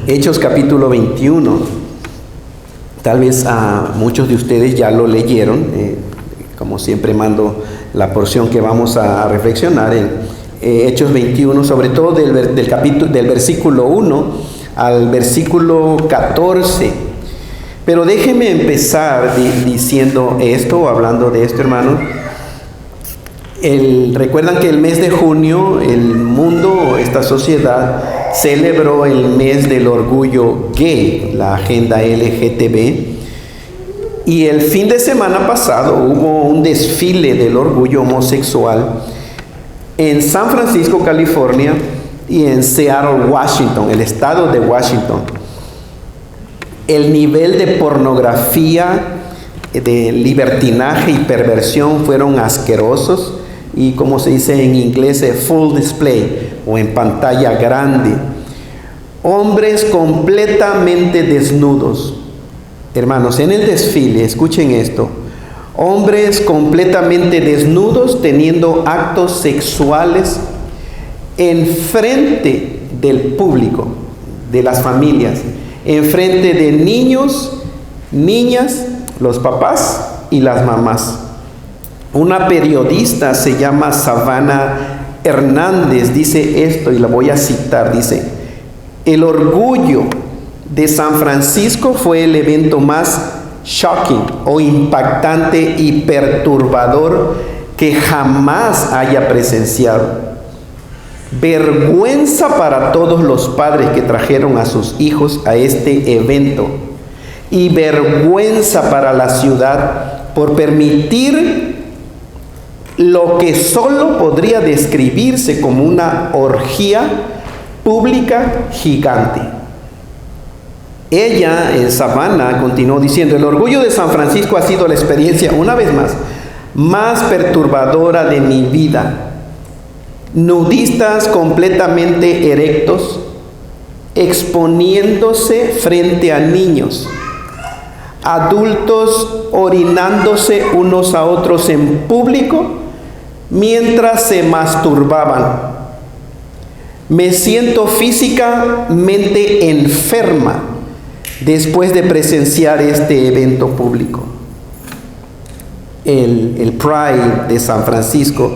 Hechos capítulo 21. Tal vez muchos de ustedes ya lo leyeron. Como siempre mando la porción que vamos a reflexionar en Hechos 21, sobre todo del versículo 1 al versículo 14. Pero déjenme empezar diciendo esto, hablando de esto, hermanos. Recuerdan que el mes de junio, el mundo, esta sociedad, celebró el mes del orgullo gay, la agenda LGTB. Y el fin de semana pasado hubo un desfile del orgullo homosexual en San Francisco, California, y en Seattle, Washington, el estado de Washington. El nivel de pornografía, de libertinaje y perversión fueron asquerosos, y como se dice en inglés, full display o en pantalla grande. Hombres completamente desnudos. Hermanos, en el desfile, escuchen esto, hombres completamente desnudos teniendo actos sexuales en frente del público, de las familias, en frente de niños, niñas, los papás y las mamás. Una periodista se llama Savannah Hernández, dice esto y la voy a citar, dice: el orgullo de San Francisco fue el evento más shocking o impactante y perturbador que jamás haya presenciado. Vergüenza para todos los padres que trajeron a sus hijos a este evento, y vergüenza para la ciudad por permitir lo que solo podría describirse como una orgía pública gigante. Ella, en Savannah, continuó diciendo: el orgullo de San Francisco ha sido la experiencia, una vez más perturbadora de mi vida. Nudistas completamente erectos, exponiéndose frente a niños, adultos orinándose unos a otros en público mientras se masturbaban. Me siento físicamente enferma después de presenciar este evento público. El Pride de San Francisco.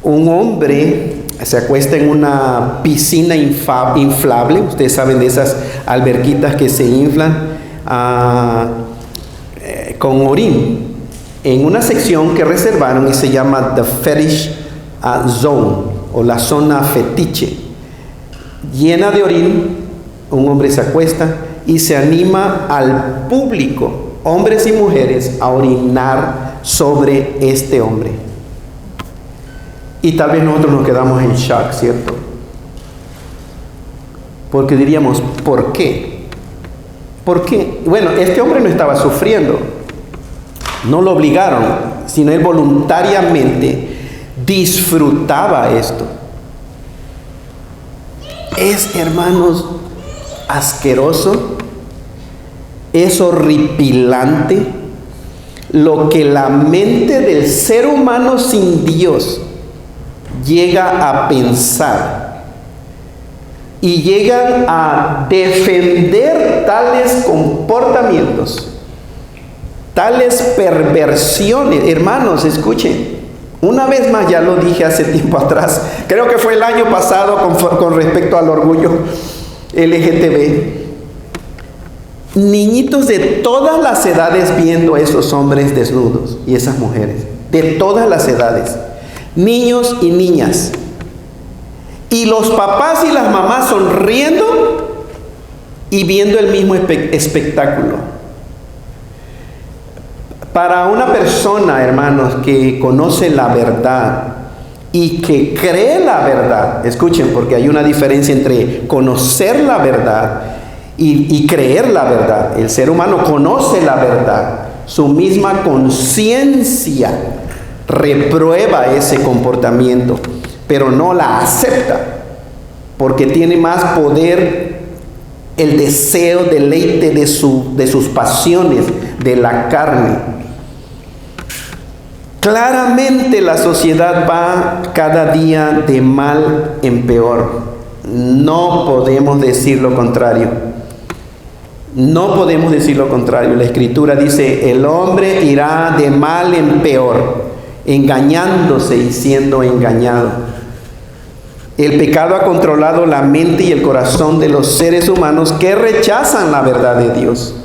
Un hombre se acuesta en una piscina inflable. Ustedes saben de esas alberquitas que se inflan con orín, en una sección que reservaron y se llama The Fetish Zone, o la zona fetiche, llena de orín. Un hombre se acuesta y se anima al público, hombres y mujeres, a orinar sobre este hombre. Y tal vez nosotros nos quedamos en shock, ¿cierto? Porque diríamos, ¿por qué? ¿Por qué? Bueno, este hombre no estaba sufriendo, no lo obligaron, sino él voluntariamente disfrutaba esto. Es, hermanos, asqueroso, es horripilante lo que la mente del ser humano sin Dios llega a pensar, y llegan a defender tales comportamientos, tales perversiones. Hermanos, escuchen, una vez más, ya lo dije hace tiempo atrás, creo que fue el año pasado con respecto al orgullo LGTB, niñitos de todas las edades viendo a esos hombres desnudos y esas mujeres, de todas las edades, niños y niñas, y los papás y las mamás sonriendo y viendo el mismo espectáculo. Para una persona, hermanos, que conoce la verdad y que cree la verdad, escuchen, porque hay una diferencia entre conocer la verdad y creer la verdad. El ser humano conoce la verdad, su misma conciencia reprueba ese comportamiento, pero no la acepta, porque tiene más poder el deseo, deleite de sus pasiones, de la carne. Claramente la sociedad va cada día de mal en peor. No podemos decir lo contrario. No podemos decir lo contrario. La Escritura dice, el hombre irá de mal en peor, engañándose y siendo engañado. El pecado ha controlado la mente y el corazón de los seres humanos que rechazan la verdad de Dios.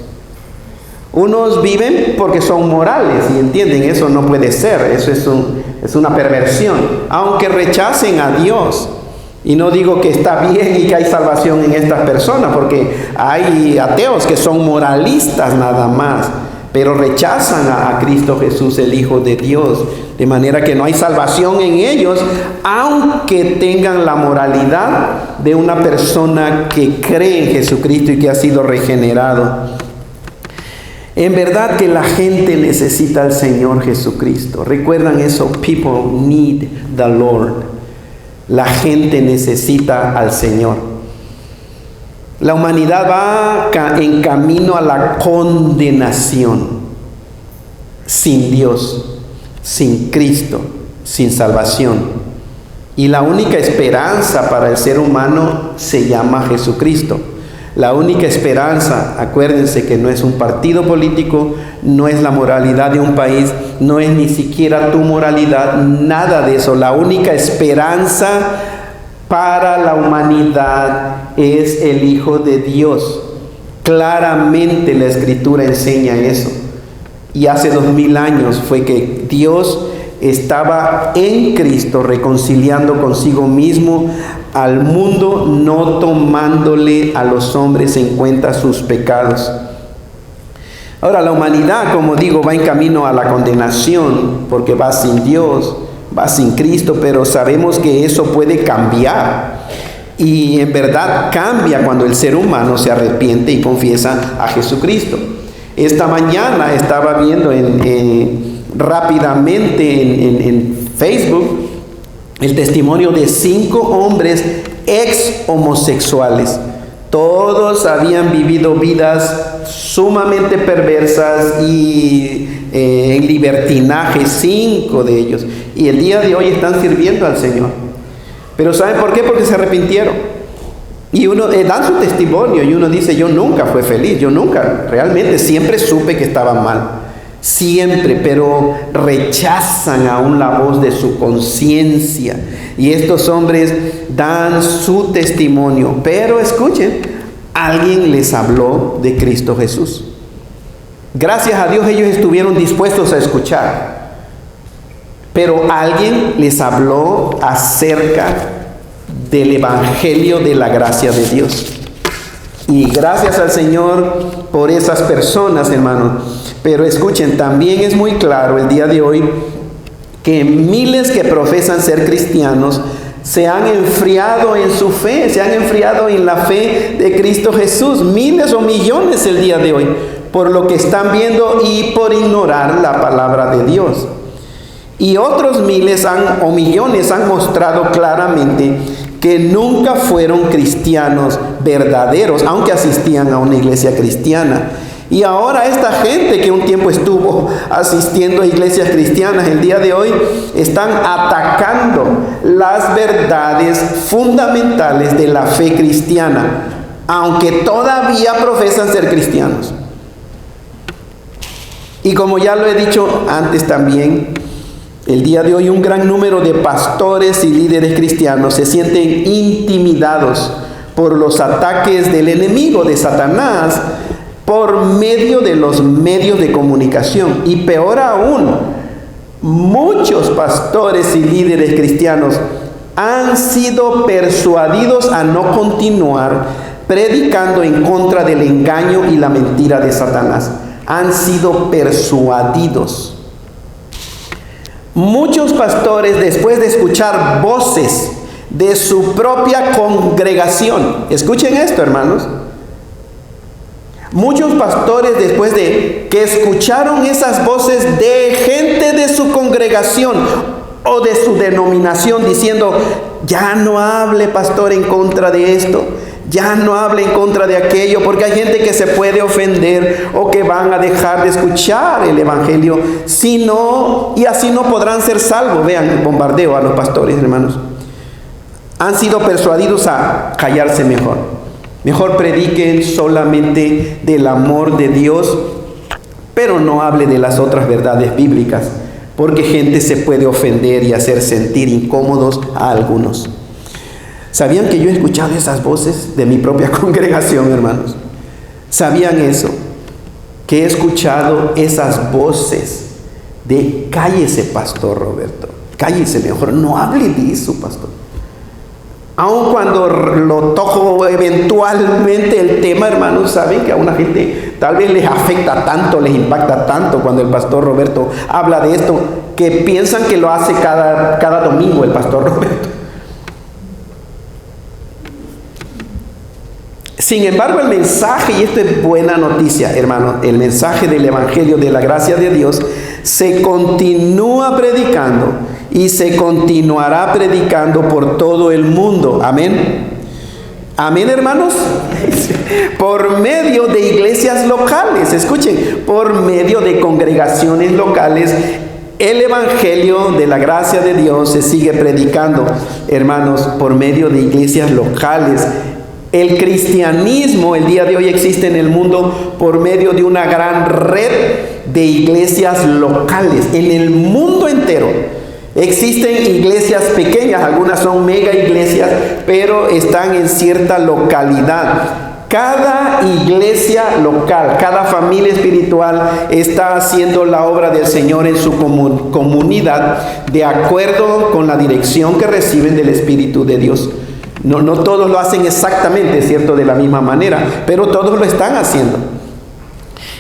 Unos viven porque son morales y entienden, eso no puede ser, eso es una perversión, aunque rechacen a Dios. Y no digo que está bien y que hay salvación en estas personas, porque hay ateos que son moralistas nada más, pero rechazan a Cristo Jesús, el Hijo de Dios, de manera que no hay salvación en ellos, aunque tengan la moralidad de una persona que cree en Jesucristo y que ha sido regenerado. En verdad que la gente necesita al Señor Jesucristo. ¿Recuerdan eso? People need the Lord. La gente necesita al Señor. La humanidad va en camino a la condenación. Sin Dios, sin Cristo, sin salvación. Y la única esperanza para el ser humano se llama Jesucristo. La única esperanza, acuérdense que no es un partido político, no es la moralidad de un país, no es ni siquiera tu moralidad, nada de eso. La única esperanza para la humanidad es el Hijo de Dios. Claramente la Escritura enseña eso. Y hace 2000 años fue que Dios estaba en Cristo reconciliando consigo mismo al mundo, no tomándole a los hombres en cuenta sus pecados. Ahora la humanidad, como digo, va en camino a la condenación porque va sin Dios, va sin Cristo, pero sabemos que eso puede cambiar. Y en verdad cambia cuando el ser humano se arrepiente y confiesa a Jesucristo. Esta mañana estaba viendo rápidamente en Facebook el testimonio de 5 hombres ex homosexuales. Todos habían vivido vidas sumamente perversas y en libertinaje, 5 de ellos. Y el día de hoy están sirviendo al Señor. Pero ¿saben por qué? Porque se arrepintieron. Y uno dan su testimonio y uno dice, yo nunca fui feliz, yo nunca, realmente siempre supe que estaba mal. Siempre, pero rechazan aún la voz de su conciencia. Y estos hombres dan su testimonio. Pero escuchen, alguien les habló de Cristo Jesús. Gracias a Dios ellos estuvieron dispuestos a escuchar. Pero alguien les habló acerca del Evangelio de la gracia de Dios. Y gracias al Señor por esas personas, hermanos. Pero escuchen, también es muy claro el día de hoy que miles que profesan ser cristianos se han enfriado en su fe, se han enfriado en la fe de Cristo Jesús. Miles o millones el día de hoy, por lo que están viendo y por ignorar la palabra de Dios. Y otros miles o millones han mostrado claramente que nunca fueron cristianos verdaderos, aunque asistían a una iglesia cristiana. Y ahora esta gente que un tiempo estuvo asistiendo a iglesias cristianas, el día de hoy están atacando las verdades fundamentales de la fe cristiana, aunque todavía profesan ser cristianos. Y como ya lo he dicho antes también, el día de hoy un gran número de pastores y líderes cristianos se sienten intimidados por los ataques del enemigo, de Satanás, por medio de los medios de comunicación. Y peor aún, muchos pastores y líderes cristianos han sido persuadidos a no continuar predicando en contra del engaño y la mentira de Satanás. Han sido persuadidos. Muchos pastores, después de escuchar voces de su propia congregación, escuchen esto, hermanos. Muchos pastores, después de que escucharon esas voces de gente de su congregación o de su denominación diciendo, ya no hable, pastor, en contra de esto, ya no hable en contra de aquello, porque hay gente que se puede ofender o que van a dejar de escuchar el evangelio, y así no podrán ser salvos. Vean el bombardeo a los pastores, hermanos. han sido persuadidos a callarse mejor. Mejor prediquen solamente del amor de Dios, pero no hable de las otras verdades bíblicas, porque gente se puede ofender y hacer sentir incómodos a algunos. ¿Sabían que yo he escuchado esas voces de mi propia congregación, hermanos? ¿Sabían eso? Que he escuchado esas voces de cállese, pastor Roberto, cállese mejor, no hable de eso, pastor. Aun cuando lo toco eventualmente el tema, hermanos, saben que a una gente tal vez les afecta tanto, les impacta tanto cuando el pastor Roberto habla de esto, que piensan que lo hace cada domingo el pastor Roberto. Sin embargo, el mensaje, y esto es buena noticia, hermanos, el mensaje del Evangelio de la gracia de Dios se continúa predicando y se continuará predicando por todo el mundo. Amén. Amén, hermanos. Por medio de iglesias locales, escuchen, por medio de congregaciones locales, el Evangelio de la gracia de Dios se sigue predicando, hermanos, por medio de iglesias locales. El cristianismo el día de hoy existe en el mundo por medio de una gran red de iglesias locales en el mundo entero. Existen iglesias pequeñas, algunas son mega iglesias, pero están en cierta localidad. Cada iglesia local, cada familia espiritual está haciendo la obra del Señor en su comunidad de acuerdo con la dirección que reciben del Espíritu de Dios. No todos lo hacen exactamente, ¿cierto?, de la misma manera, pero todos lo están haciendo.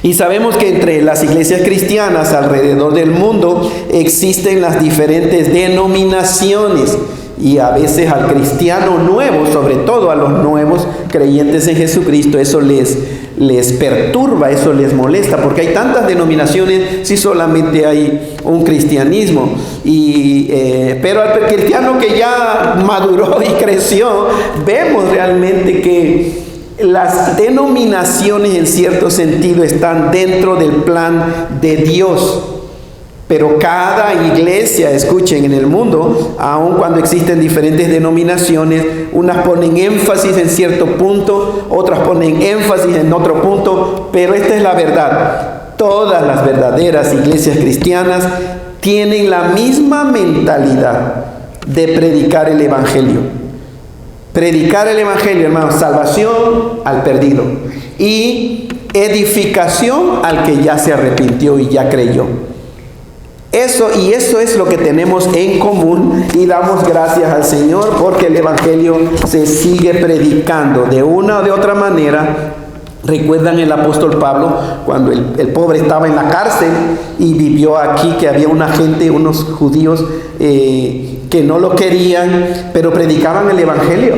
Y sabemos que entre las iglesias cristianas alrededor del mundo existen las diferentes denominaciones, y a veces al cristiano nuevo, sobre todo a los nuevos creyentes en Jesucristo, eso les perturba, eso les molesta, porque hay tantas denominaciones si solamente hay un cristianismo. Pero al cristiano que ya maduró y creció, vemos realmente que las denominaciones en cierto sentido están dentro del plan de Dios. Pero cada iglesia, escuchen, en el mundo, aun cuando existen diferentes denominaciones, unas ponen énfasis en cierto punto, otras ponen énfasis en otro punto, pero esta es la verdad. Todas las verdaderas iglesias cristianas tienen la misma mentalidad de predicar el Evangelio. Predicar el Evangelio, hermanos, salvación al perdido y edificación al que ya se arrepintió y ya creyó. Eso es lo que tenemos en común, y damos gracias al Señor porque el Evangelio se sigue predicando de una o de otra manera. ¿Recuerdan el apóstol Pablo cuando el pobre estaba en la cárcel y vivió aquí que había una gente, unos judíos que no lo querían, pero predicaban el Evangelio?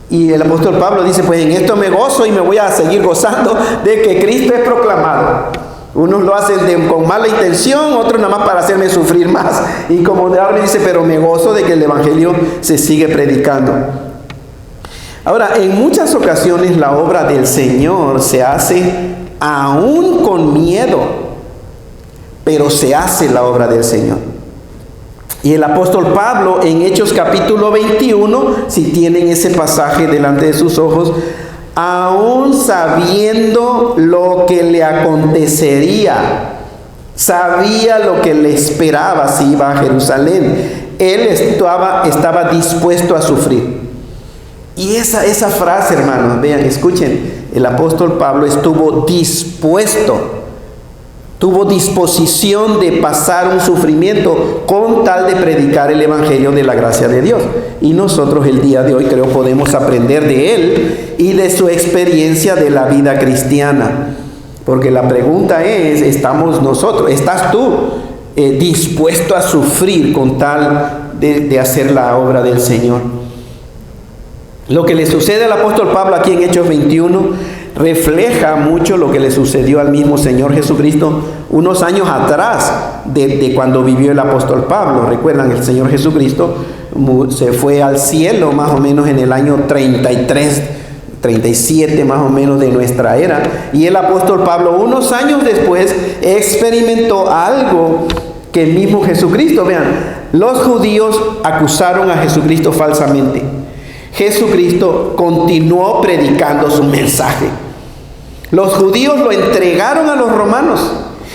Y el apóstol Pablo dice, pues en esto me gozo y me voy a seguir gozando de que Cristo es proclamado. Unos lo hacen con mala intención, otros nada más para hacerme sufrir más. Y como de ahora dice, pero me gozo de que el Evangelio se sigue predicando. Ahora, en muchas ocasiones la obra del Señor se hace aún con miedo, pero se hace la obra del Señor. Y el apóstol Pablo en Hechos capítulo 21, si tienen ese pasaje delante de sus ojos, aún sabiendo lo que le acontecería, sabía lo que le esperaba si iba a Jerusalén. Él estaba dispuesto a sufrir. Y esa frase, hermanos, vean, escuchen, el apóstol Pablo estuvo dispuesto, tuvo disposición de pasar un sufrimiento con tal de predicar el Evangelio de la gracia de Dios. Y nosotros el día de hoy creo podemos aprender de él y de su experiencia de la vida cristiana. Porque la pregunta es, ¿estás tú dispuesto a sufrir con tal de hacer la obra del Señor? Lo que le sucede al apóstol Pablo aquí en Hechos 21 refleja mucho lo que le sucedió al mismo Señor Jesucristo unos años atrás de cuando vivió el apóstol Pablo. Recuerdan, el Señor Jesucristo se fue al cielo más o menos en el año 33, 37 más o menos de nuestra era. Y el apóstol Pablo unos años después experimentó algo que el mismo Jesucristo, vean, Los judíos acusaron a Jesucristo falsamente. Jesucristo continuó predicando su mensaje. Los judíos lo entregaron a los romanos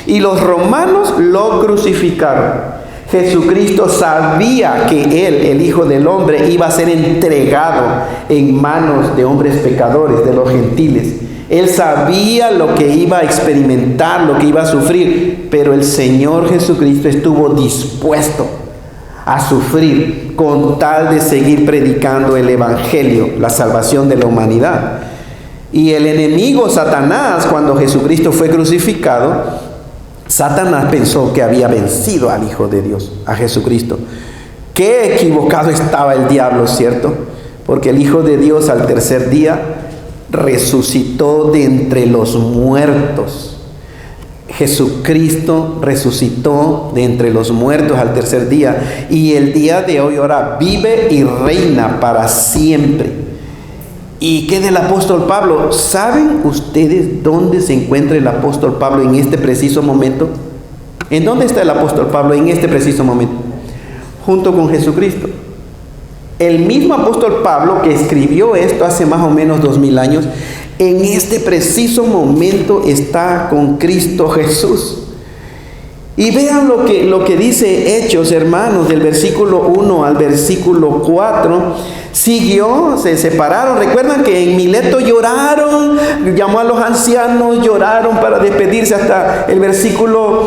y los romanos lo crucificaron. Jesucristo sabía que Él, el Hijo del Hombre, iba a ser entregado en manos de hombres pecadores, de los gentiles. Él sabía lo que iba a experimentar, lo que iba a sufrir, pero el Señor Jesucristo estuvo dispuesto a sufrir con tal de seguir predicando el Evangelio, la salvación de la humanidad. Y el enemigo Satanás, cuando Jesucristo fue crucificado, Satanás pensó que había vencido al Hijo de Dios, a Jesucristo. Qué equivocado estaba el diablo, ¿cierto? Porque el Hijo de Dios al tercer día resucitó de entre los muertos. Jesucristo resucitó de entre los muertos al tercer día, y el día de hoy ahora vive y reina para siempre. ¿Y qué del apóstol Pablo? ¿Saben ustedes dónde se encuentra el apóstol Pablo en este preciso momento? ¿En dónde está el apóstol Pablo en este preciso momento? Junto con Jesucristo. El mismo apóstol Pablo que escribió esto hace más o menos 2000 años, en este preciso momento está con Cristo Jesús. Y vean lo que dice Hechos, hermanos, del versículo 1 al versículo 4. Siguió, se separaron. Recuerdan que en Mileto lloraron, llamó a los ancianos, lloraron para despedirse hasta el versículo,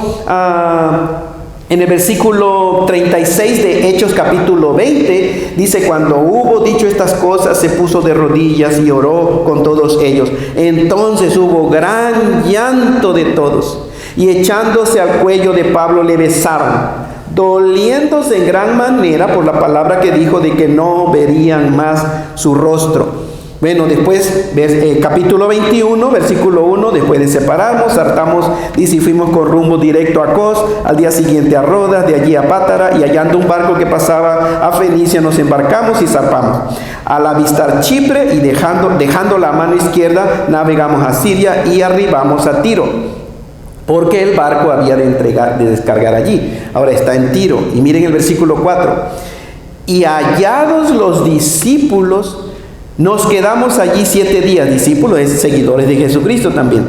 en el versículo 36 de Hechos capítulo 20, dice: cuando hubo dicho estas cosas, se puso de rodillas y oró con todos ellos. Entonces hubo gran llanto de todos, y echándose al cuello de Pablo le besaron, doliéndose en gran manera por la palabra que dijo de que no verían más su rostro. Bueno, después, capítulo 21, versículo 1, después de separarnos, saltamos, dice, y fuimos con rumbo directo a Cos, al día siguiente a Rodas, de allí a Pátara, y hallando un barco que pasaba a Fenicia, nos embarcamos y zarpamos. Al avistar Chipre y dejando la mano izquierda, navegamos a Siria y arribamos a Tiro, porque el barco había de descargar allí. Ahora está en Tiro. Y miren el versículo 4. Y hallados los discípulos, nos quedamos allí 7 días. Discípulos es seguidores de Jesucristo también.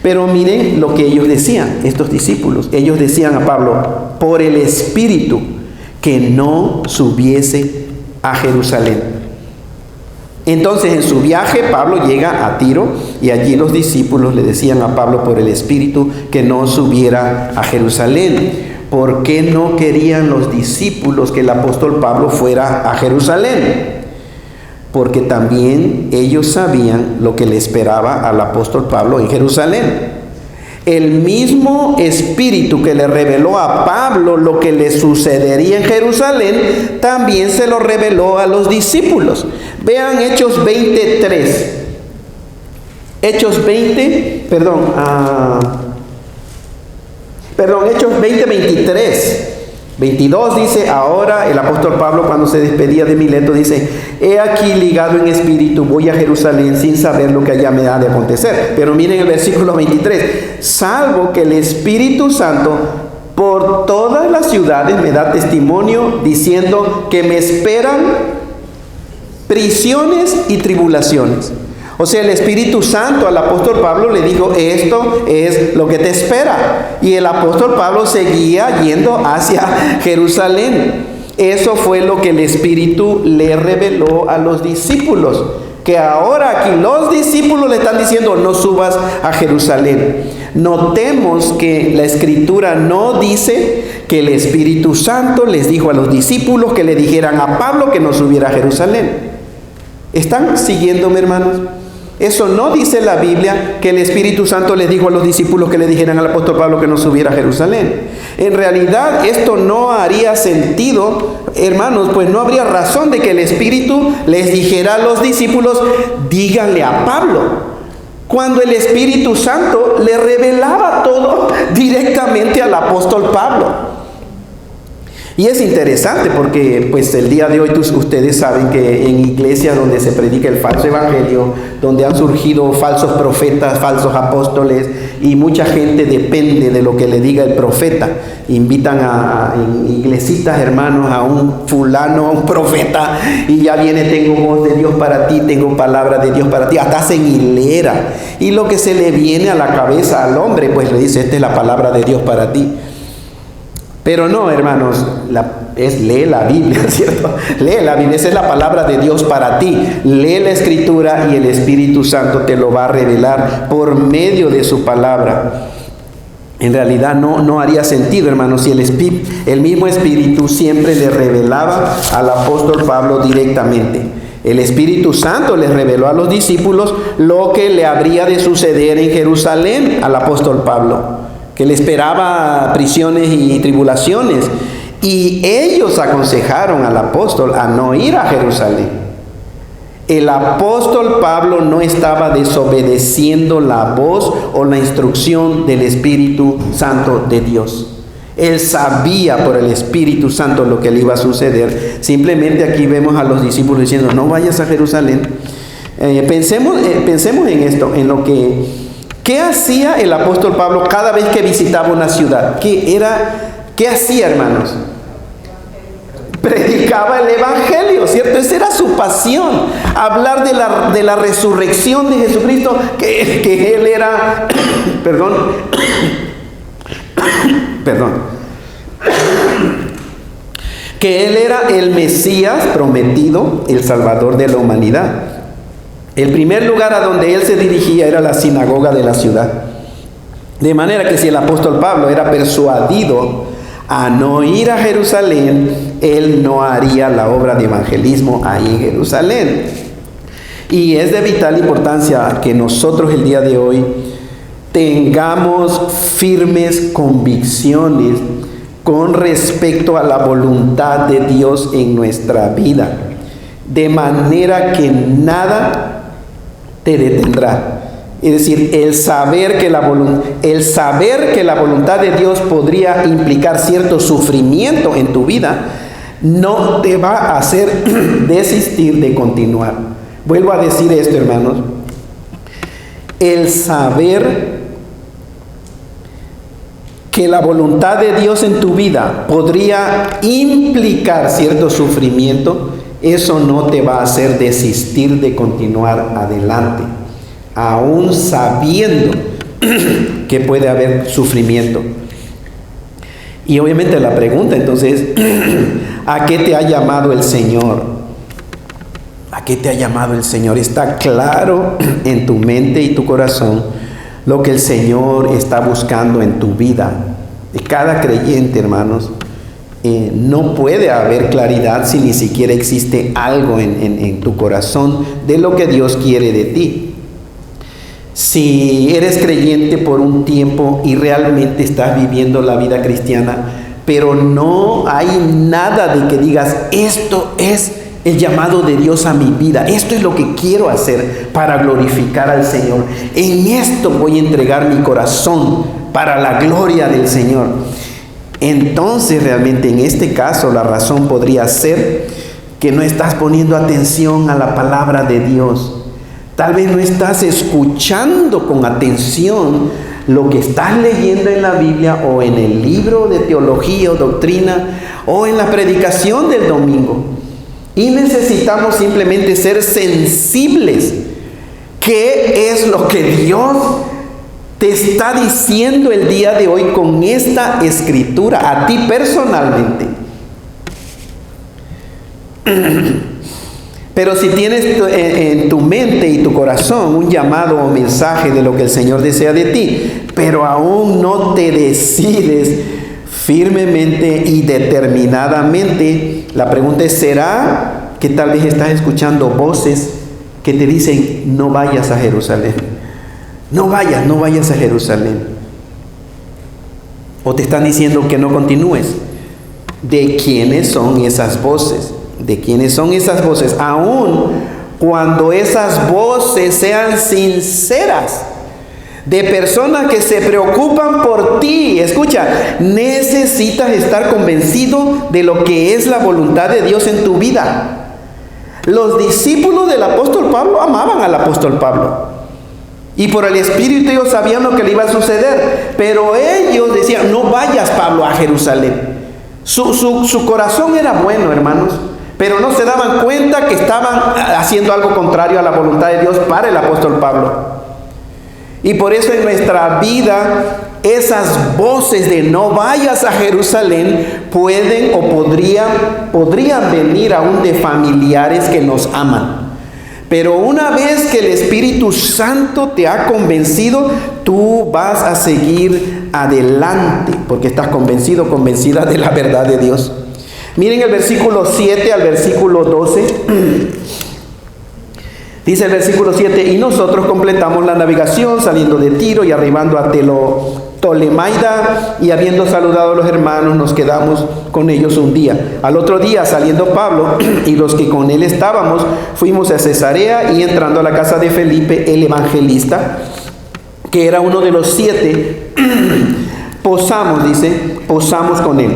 Pero miren lo que ellos decían, estos discípulos. Ellos decían a Pablo: por el Espíritu, que no subiese a Jerusalén. Entonces, en su viaje, Pablo llega a Tiro, y allí los discípulos le decían a Pablo por el Espíritu que no subiera a Jerusalén. ¿Por qué no querían los discípulos que el apóstol Pablo fuera a Jerusalén? Porque también ellos sabían lo que le esperaba al apóstol Pablo en Jerusalén. El mismo Espíritu que le reveló a Pablo lo que le sucedería en Jerusalén, también se lo reveló a los discípulos. Vean Hechos 23. Hechos 20, Hechos 20, 23. 22 dice: ahora el apóstol Pablo, cuando se despedía de Mileto, dice: he aquí ligado en espíritu, voy a Jerusalén sin saber lo que allá me ha de acontecer. Pero miren el versículo 23: salvo que el Espíritu Santo por todas las ciudades me da testimonio, diciendo que me esperan prisiones y tribulaciones. O sea, el Espíritu Santo al apóstol Pablo le dijo: esto es lo que te espera. Y el apóstol Pablo seguía yendo hacia Jerusalén. Eso fue lo que el Espíritu le reveló a los discípulos. Que ahora aquí los discípulos le están diciendo: no subas a Jerusalén. Notemos que la Escritura no dice que el Espíritu Santo les dijo a los discípulos que le dijeran a Pablo que no subiera a Jerusalén. ¿Están siguiéndome, hermanos? Eso no dice la Biblia que el Espíritu Santo les dijo a los discípulos que le dijeran al apóstol Pablo que no subiera a Jerusalén. En realidad esto no haría sentido, hermanos, pues no habría razón de que el Espíritu les dijera a los discípulos: díganle a Pablo, cuando el Espíritu Santo le revelaba todo directamente al apóstol Pablo. Y es interesante porque pues el día de hoy ustedes saben que en iglesias donde se predica el falso evangelio, donde han surgido falsos profetas, falsos apóstoles, y mucha gente depende de lo que le diga el profeta. Invitan en iglesitas, hermanos, a un fulano, a un profeta, y ya viene: tengo voz de Dios para ti, tengo palabra de Dios para ti. Hasta hacen hilera. Y lo que se le viene a la cabeza al hombre, pues le dice: esta es la palabra de Dios para ti. Pero no, hermanos, lee la Biblia, ¿cierto? Lee la Biblia, esa es la palabra de Dios para ti. Lee la Escritura y el Espíritu Santo te lo va a revelar por medio de su palabra. En realidad no haría sentido, hermanos, si el mismo Espíritu siempre le revelaba al apóstol Pablo directamente. El Espíritu Santo les reveló a los discípulos lo que le habría de suceder en Jerusalén al apóstol Pablo, que le esperaba prisiones y tribulaciones, y ellos aconsejaron al apóstol a no ir a Jerusalén. El apóstol Pablo no estaba desobedeciendo la voz o la instrucción del Espíritu Santo de Dios. Él sabía por el Espíritu Santo lo que le iba a suceder. Simplemente aquí vemos a los discípulos diciendo: no vayas a Jerusalén. Pensemos en esto, en lo que... ¿Qué hacía el apóstol Pablo cada vez que visitaba una ciudad? ¿Qué hacía, hermanos? Predicaba el evangelio, ¿cierto? Esa era su pasión, hablar de la resurrección de Jesucristo, que él era, que él era el Mesías prometido, el Salvador de la humanidad. El primer lugar a donde él se dirigía era la sinagoga de la ciudad. De manera que si el apóstol Pablo era persuadido a no ir a Jerusalén, él no haría la obra de evangelismo ahí en Jerusalén. Y es de vital importancia que nosotros el día de hoy tengamos firmes convicciones con respecto a la voluntad de Dios en nuestra vida, de manera que nada te detendrá. Es decir, el saber que la voluntad de Dios podría implicar cierto sufrimiento en tu vida no te va a hacer desistir de continuar. Vuelvo a decir esto, hermanos: el saber que la voluntad de Dios en tu vida podría implicar cierto sufrimiento, eso no te va a hacer desistir de continuar adelante, aún sabiendo que puede haber sufrimiento. Y obviamente la pregunta entonces, ¿a qué te ha llamado el Señor? ¿A qué te ha llamado el Señor? Está claro en tu mente y tu corazón lo que el Señor está buscando en tu vida. De cada creyente, hermanos, no puede haber claridad si ni siquiera existe algo en tu corazón de lo que Dios quiere de ti. Si eres creyente por un tiempo y realmente estás viviendo la vida cristiana, pero no hay nada de que digas: esto es el llamado de Dios a mi vida, esto es lo que quiero hacer para glorificar al Señor, en esto voy a entregar mi corazón para la gloria del Señor, entonces realmente en este caso la razón podría ser que no estás poniendo atención a la palabra de Dios. Tal vez no estás escuchando con atención lo que estás leyendo en la Biblia o en el libro de teología o doctrina o en la predicación del domingo. Y necesitamos simplemente ser sensibles. ¿Qué es lo que Dios te está diciendo el día de hoy con esta escritura a ti personalmente? Pero si tienes en tu mente y tu corazón un llamado o mensaje de lo que el Señor desea de ti, pero aún no te decides firmemente y determinadamente, la pregunta es: ¿será que tal vez estás escuchando voces que te dicen: no vayas a Jerusalén, no vayas a Jerusalén? O te están diciendo que no continúes. ¿De quiénes son esas voces? ¿De quiénes son esas voces? Aún cuando esas voces sean sinceras, de personas que se preocupan por ti. Escucha, necesitas estar convencido de lo que es la voluntad de Dios en tu vida. Los discípulos del apóstol Pablo amaban al apóstol Pablo. Y por el Espíritu ellos sabían lo que le iba a suceder. Pero ellos decían, no vayas, Pablo, a Jerusalén. Su corazón era bueno, hermanos. Pero no se daban cuenta que estaban haciendo algo contrario a la voluntad de Dios para el apóstol Pablo. Y por eso en nuestra vida, esas voces de no vayas a Jerusalén pueden o podrían venir aún de familiares que nos aman. Pero una vez que el Espíritu Santo te ha convencido, tú vas a seguir adelante, porque estás convencido, convencida de la verdad de Dios. Miren el versículo 7 al versículo 12. Dice el versículo 7, y nosotros completamos la navegación saliendo de Tiro y arribando a Ptolemaida, y habiendo saludado a los hermanos nos quedamos con ellos un día. Al otro día, saliendo Pablo y los que con él estábamos, fuimos a Cesarea, y entrando a la casa de Felipe el evangelista, que era uno de los 7, posamos con él.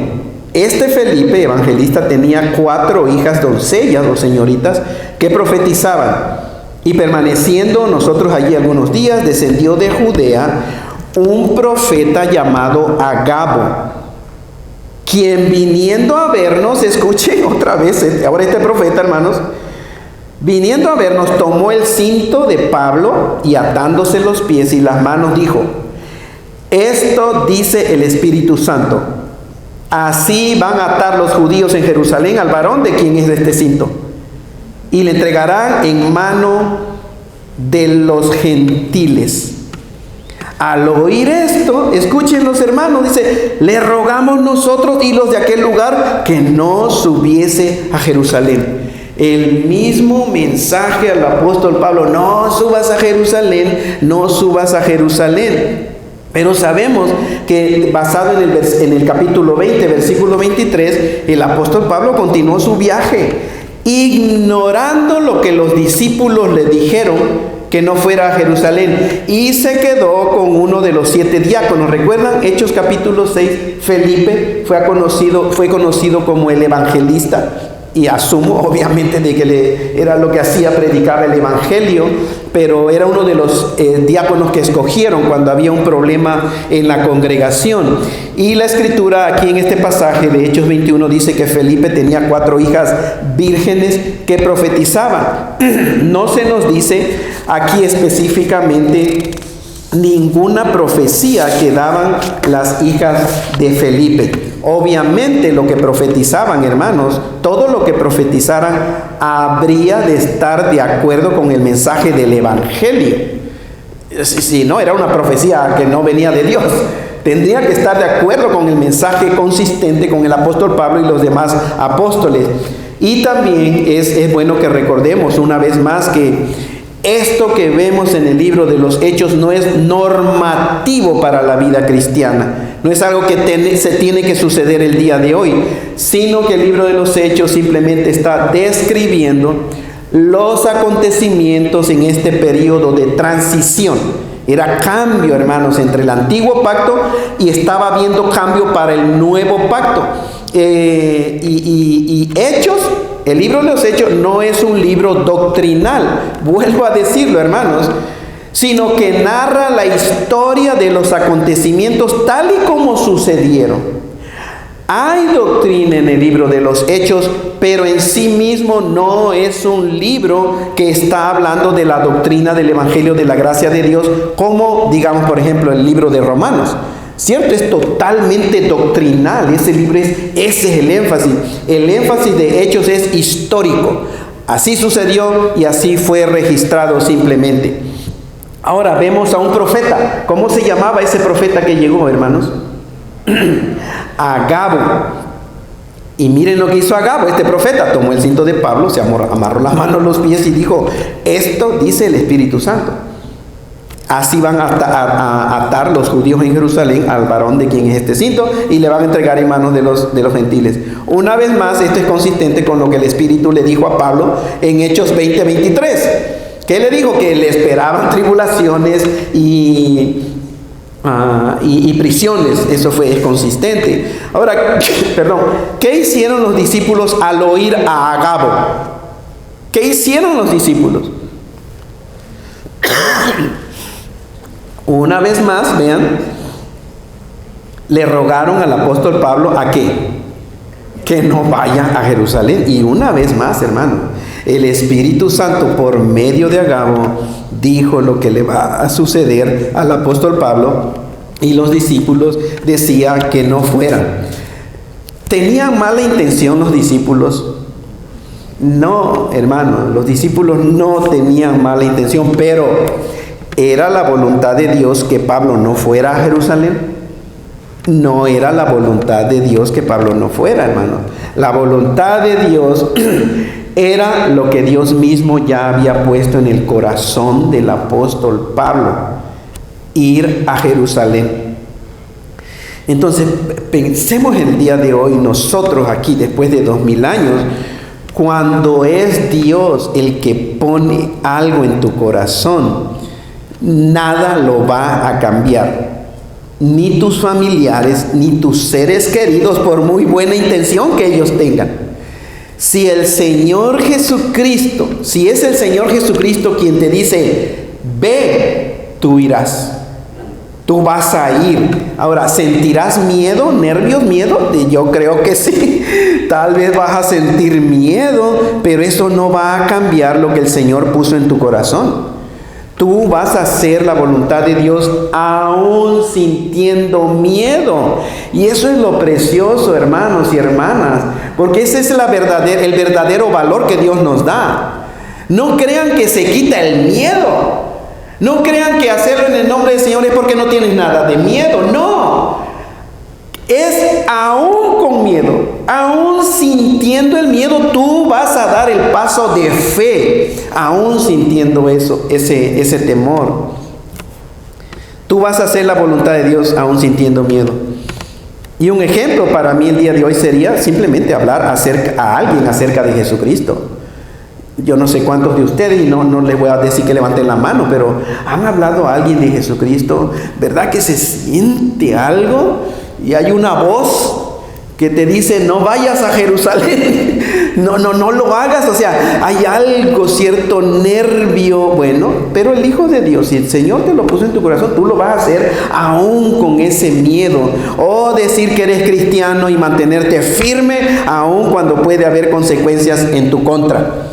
Este Felipe evangelista tenía 4 hijas doncellas o señoritas que profetizaban. Y permaneciendo nosotros allí algunos días, descendió de Judea un profeta llamado Agabo, quien viniendo a vernos, escuchen otra vez, ahora este profeta, hermanos, viniendo a vernos, tomó el cinto de Pablo y atándose los pies y las manos, dijo: esto dice el Espíritu Santo, así van a atar los judíos en Jerusalén al varón de quien es este cinto, y le entregarán en mano de los gentiles. Al oír esto, escuchen los hermanos, dice, le rogamos nosotros y los de aquel lugar que no subiese a Jerusalén. El mismo mensaje al apóstol Pablo: no subas a Jerusalén, no subas a Jerusalén. Pero sabemos que basado en el capítulo 20, versículo 23, el apóstol Pablo continuó su viaje, ignorando lo que los discípulos le dijeron, que no fuera a Jerusalén, y se quedó con uno de los 7 diáconos. ¿Recuerdan? Hechos capítulo 6, Felipe fue conocido como el evangelista, y asumo obviamente de que era lo que hacía, predicaba el evangelio, pero era uno de los diáconos que escogieron cuando había un problema en la congregación. Y la escritura aquí en este pasaje de Hechos 21 dice que Felipe tenía 4 hijas vírgenes que profetizaban. No se nos dice aquí específicamente ninguna profecía que daban las hijas de Felipe. Obviamente lo que profetizaban, hermanos, todo lo que profetizaran habría de estar de acuerdo con el mensaje del evangelio. Si no, era una profecía que no venía de Dios. Tendría que estar de acuerdo con el mensaje consistente con el apóstol Pablo y los demás apóstoles. Y también es bueno que recordemos una vez más que esto que vemos en el libro de los Hechos no es normativo para la vida cristiana. No es algo que se tiene que suceder el día de hoy, sino que el libro de los Hechos simplemente está describiendo los acontecimientos en este periodo de transición. Era cambio, hermanos, entre el antiguo pacto y estaba habiendo cambio para el nuevo pacto. Y Hechos, el libro de los Hechos no es un libro doctrinal, vuelvo a decirlo, hermanos, sino que narra la historia de los acontecimientos tal y como sucedieron. Hay doctrina en el libro de los Hechos, pero en sí mismo no es un libro que está hablando de la doctrina del Evangelio de la gracia de Dios, como digamos por ejemplo el libro de Romanos. ¿Cierto? Es totalmente doctrinal. Ese es el énfasis. El énfasis de Hechos es histórico. Así sucedió y así fue registrado simplemente. Ahora vemos a un profeta. ¿Cómo se llamaba ese profeta que llegó, hermanos? Agabo. Y miren lo que hizo Agabo, este profeta. Tomó el cinto de Pablo, se amarró las manos, los pies y dijo: esto dice el Espíritu Santo. Así van a atar los judíos en Jerusalén al varón de quien es este cinto, y le van a entregar en manos de los gentiles. Una vez más, esto es consistente con lo que el Espíritu le dijo a Pablo en Hechos 20:23. ¿Qué le dijo? Que le esperaban tribulaciones y prisiones. Eso fue consistente. Ahora, perdón, ¿qué hicieron los discípulos al oír a Agabo? ¿Qué hicieron los discípulos? Una vez más, vean, le rogaron al apóstol Pablo ¿a qué? Que no vaya a Jerusalén. Y una vez más, hermano, el Espíritu Santo por medio de Agabo dijo lo que le va a suceder al apóstol Pablo, y los discípulos decían que no fueran. ¿Tenían mala intención los discípulos? No, hermano, los discípulos no tenían mala intención, pero ¿era la voluntad de Dios que Pablo no fuera a Jerusalén? No era la voluntad de Dios que Pablo no fuera, hermano. La voluntad de Dios era lo que Dios mismo ya había puesto en el corazón del apóstol Pablo: ir a Jerusalén. Entonces, pensemos el día de hoy, nosotros aquí, después de 2000 años, cuando es Dios el que pone algo en tu corazón, nada lo va a cambiar. Ni tus familiares, ni tus seres queridos, por muy buena intención que ellos tengan. Si el Señor Jesucristo, si es el Señor Jesucristo quien te dice, ve, tú irás. Tú vas a ir. Ahora, ¿sentirás miedo, nervios, miedo? Yo creo que sí. Tal vez vas a sentir miedo, pero eso no va a cambiar lo que el Señor puso en tu corazón. Tú vas a hacer la voluntad de Dios aún sintiendo miedo. Y eso es lo precioso, hermanos y hermanas, porque ese es el verdadero valor que Dios nos da. No crean que se quita el miedo. No crean que hacerlo en el nombre del Señor es porque no tienes nada de miedo. No. Es aún con miedo, aún sintiendo el miedo, tú vas a dar el paso de fe, aún sintiendo ese temor. Tú vas a hacer la voluntad de Dios aún sintiendo miedo. Y un ejemplo para mí el día de hoy sería simplemente hablar a alguien acerca de Jesucristo. Yo no sé cuántos de ustedes, y no les voy a decir que levanten la mano, pero ¿han hablado a alguien de Jesucristo? ¿Verdad que se siente algo? Y hay una voz que te dice, no vayas a Jerusalén, no lo hagas. O sea, hay algo, cierto nervio, bueno, pero el Hijo de Dios, si el Señor te lo puso en tu corazón, tú lo vas a hacer aún con ese miedo. O decir que eres cristiano y mantenerte firme, aún cuando puede haber consecuencias en tu contra.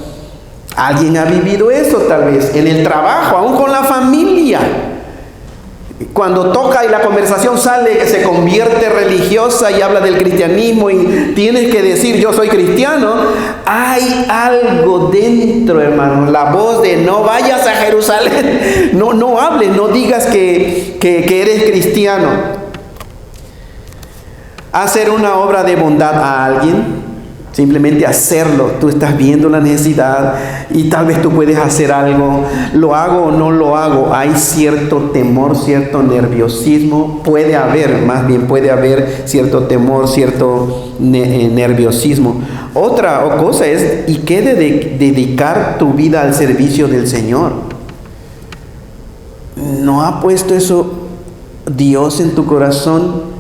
Alguien ha vivido eso tal vez, en el trabajo, aún con la familia. Cuando toca y la conversación sale, se convierte religiosa y habla del cristianismo y tienes que decir yo soy cristiano, hay algo dentro, hermano, la voz de no vayas a Jerusalén, no hables, no digas que eres cristiano. Hacer una obra de bondad a alguien, simplemente hacerlo. Tú estás viendo la necesidad y tal vez tú puedes hacer algo. ¿Lo hago o no lo hago? Hay cierto temor, cierto nerviosismo. Puede haber cierto temor, cierto nerviosismo. Otra cosa es, ¿y qué de dedicar tu vida al servicio del Señor? ¿No ha puesto eso Dios en tu corazón?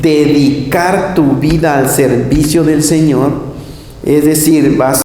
Dedicar tu vida al servicio del Señor, es decir, vas